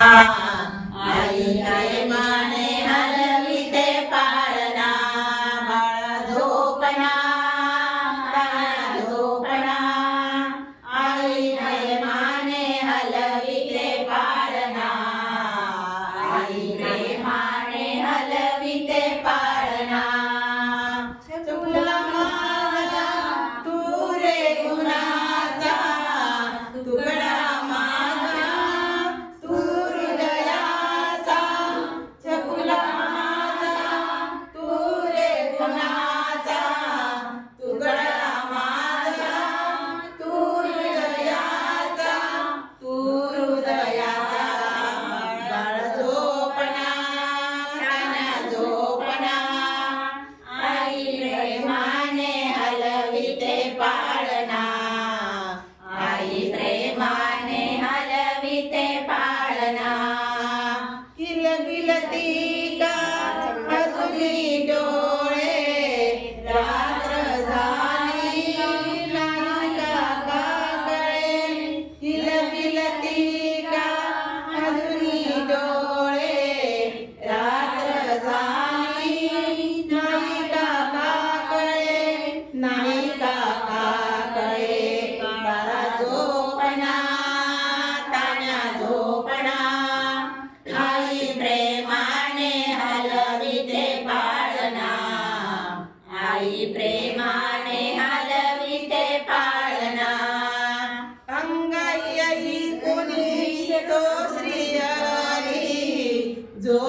आई प्रेमाने हलविते पाळणा, बाळ झोपणा बाळ झोपणा। आई प्रेमाने हलविते पाळणा, आई प्रेमाने हलविते पाळणा। तुला माझा तू रे गुणाचा, तुकडा माझा तू हृदयाचा, चकुला माझा तू रे गुणाचा, तुकडा माझा तू हृदयाचा, तू हृदयाचा। बाळ झोपणा राण्या झोपणा, आई प्रेमाने हलविते पाळणा, आई प्रेमाने हलविते पाळणा। किलबिलती का अजुनी डोळे, रात्र झाली नाही का कळे। किलबिलती का अजुनी डोळे, रात्र झाली नाही का कळे, नाही का कळे। बाळा झोपणा तान्या झोपणा, आई प्रेमाने हलविते पाळणा, आई प्रेमाने हलविते पाळणा। अंगाई आई कोणी तो श्रीहरी, जो